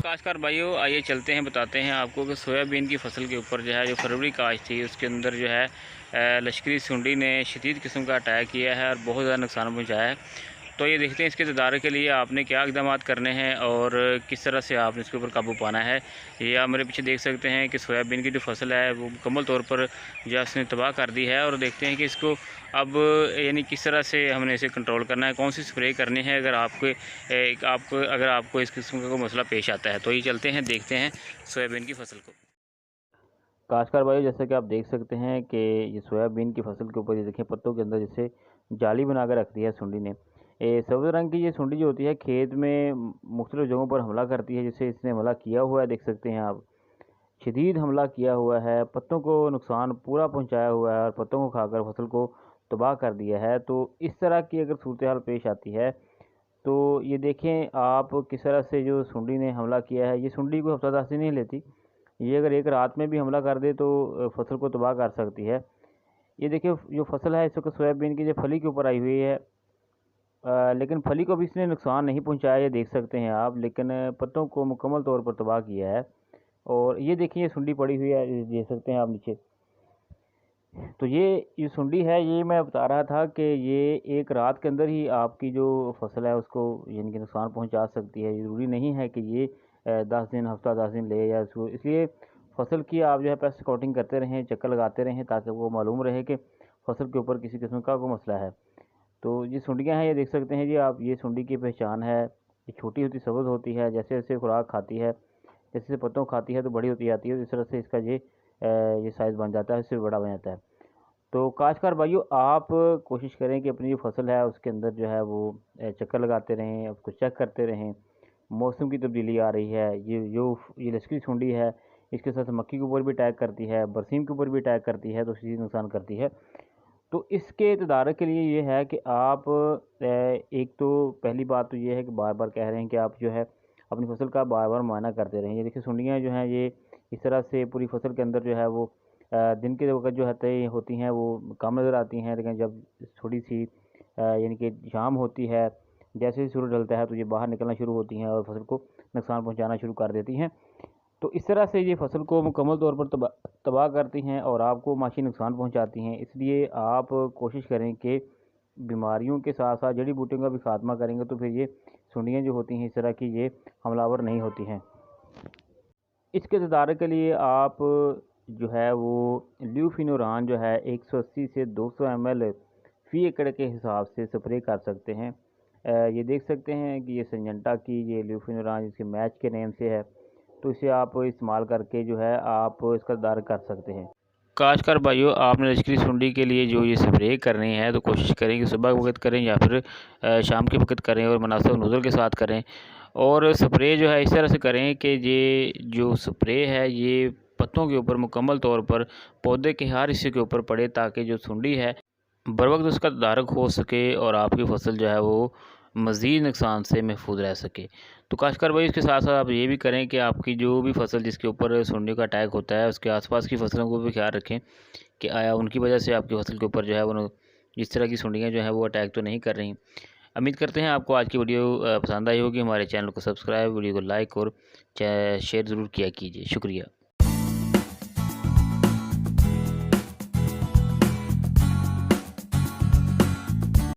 काश्तकार भाइयों, आइए चलते हैं, बताते हैं आपको कि सोयाबीन की फसल के ऊपर जो है जो फरवरी काश्त थी उसके अंदर जो है लश्करी सुंडी ने शदीद किस्म का अटैक किया है और बहुत ज़्यादा नुकसान पहुंचाया है। तो ये देखते हैं इसके तदारक के लिए आपने क्या इक़दाम करने हैं और किस तरह से आपने इसके ऊपर काबू पाना है। ये आप मेरे पीछे देख सकते हैं कि सोयाबीन की जो फसल है वो मुकम्मल तौर पर जो उसने तबाह कर दी है। और देखते हैं कि इसको अब यानी किस तरह से हमने इसे कंट्रोल करना है, कौन सी स्प्रे करनी है अगर आपको इस किस्म का कोई मसला पेश आता है। तो ये चलते हैं, देखते हैं सोयाबीन की फसल को। काश्तकार भाई, जैसे कि आप देख सकते हैं कि ये सोयाबीन की फसल के ऊपर ये देखें पत्तों के अंदर जैसे जाली बना कर रख दी है सुंडी ने। सफ़ेद रंग की ये सुंडी जो होती है खेत में मुख्तलिफ़ जगहों पर हमला करती है, जैसे इसने हमला किया हुआ है, देख सकते हैं आप शदीद हमला किया हुआ है, पत्तों को नुकसान पूरा पहुंचाया हुआ है और पत्तों को खाकर फसल को तबाह कर दिया है। तो इस तरह की अगर सूरत हाल पेश आती है तो ये देखें आप किस तरह से जो सुंडी ने हमला किया है। ये सुंडी कोई हफ्ता दस दिन नहीं लेती, ये अगर एक रात में भी हमला कर दे तो फसल को तबाह कर सकती है। ये देखिए जो फसल है इस वक्त सोयाबीन की जो फली के ऊपर आई हुई है, लेकिन फली को भी इसने नुकसान नहीं पहुंचाया, ये देख सकते हैं आप, लेकिन पत्तों को मुकम्मल तौर पर तबाह किया है। और ये देखिए ये सुंडी पड़ी हुई है, देख सकते हैं आप नीचे। तो ये सुंडी है, ये मैं बता रहा था कि ये एक रात के अंदर ही आपकी जो फसल है उसको यानी कि नुकसान पहुंचा सकती है। ज़रूरी नहीं है कि ये 10 दिन हफ्ता 10 दिन ले या इसलिए फसल की आप जो है पेस्ट स्काउटिंग करते रहें, चक्कर लगाते रहें, ताकि वो मालूम रहे कि फसल के ऊपर किसी किस्म का कोई मसला है। तो ये सुंडियाँ हैं, ये देख सकते हैं जी आप, ये सुंडी की पहचान है। ये छोटी होती सब्ज़ होती है, जैसे जैसे खुराक खाती है, जैसे जैसे पत्तों खाती है तो बड़ी होती जाती है। इस तरह से इसका ये साइज़ बन जाता है, इससे बड़ा बन जाता है। तो काश्तकार भाइयों, आप कोशिश करें कि अपनी जो फसल है उसके अंदर जो है वो चक्कर लगाते रहें, उसको चेक करते रहें। मौसम की तब्दीली आ रही है, ये लश्करी सुंडी है, इसके साथ मक्की के ऊपर भी अटैक करती है, बरसीम के ऊपर भी अटैक करती है, तो चीज़ नुकसान करती है। तो इसके तदारक के लिए ये है कि आप एक तो पहली बात तो ये है कि बार बार कह रहे हैं कि आप जो है अपनी फसल का बार बार मुआयना करते रहें। ये देखिए सुंडियाँ जो हैं ये इस तरह से पूरी फसल के अंदर जो है वो दिन के वक्त जो है होती हैं वो कम नज़र आती हैं, लेकिन जब थोड़ी सी यानी कि शाम होती है, जैसे ही सूरज ढलता है तो ये बाहर निकलना शुरू होती हैं और फसल को नुकसान पहुंचाना शुरू कर देती हैं। तो इस तरह से ये फसल को मुकम्मल तौर पर तबाह करती हैं और आपको माशी नुकसान पहुंचाती हैं। इसलिए आप कोशिश करें कि बीमारियों के साथ साथ जड़ी बूटियों का भी खात्मा करेंगे तो फिर ये सुंडियाँ जो होती हैं इस तरह की ये हमलावर नहीं होती हैं। इसके तदारक के लिए आप जो है वो ल्यूफिनोरान जो है 180 से 200 ml फ़ी एकड़ के हिसाब से स्प्रे कर सकते हैं। ये देख सकते हैं कि ये सिंजेंटा की ये ल्यूफिनोरान इसके मैच के नेम से है, तो इसे आप इस्तेमाल करके जो है आप इसका तदारक कर सकते हैं। काश्तकार भाइयों, आपने लश्करी सुंडी के लिए जो ये स्प्रे करनी है तो कोशिश करें कि सुबह के वक्त करें या फिर शाम के वक्त करें और मुनासिब नज़र के साथ करें। और स्प्रे जो है इस तरह से करें कि ये जो स्प्रे है ये पत्तों के ऊपर मुकम्मल तौर पर पौधे के हर हिस्से के ऊपर पड़े, ताकि जो सुंडी है बर वक्त उसका तदारक हो सके और आपकी फसल जो है वो मज़ीद नुकसान से महफूज रह सके। तो काश्तकार भाई, इसके साथ साथ आप ये भी करें कि आपकी जो भी फसल जिसके ऊपर सुंडी का अटैक होता है उसके आसपास की फसलों को भी ख्याल रखें कि आया उनकी वजह से आपकी फसल के ऊपर जो है वो इस तरह की सुंडियाँ जो हैं वो अटैक तो नहीं कर रही। उम्मीद करते हैं आपको आज की वीडियो पसंद आई होगी। हमारे चैनल को सब्सक्राइब, वीडियो को लाइक और शेयर ज़रूर किया कीजिए। शुक्रिया।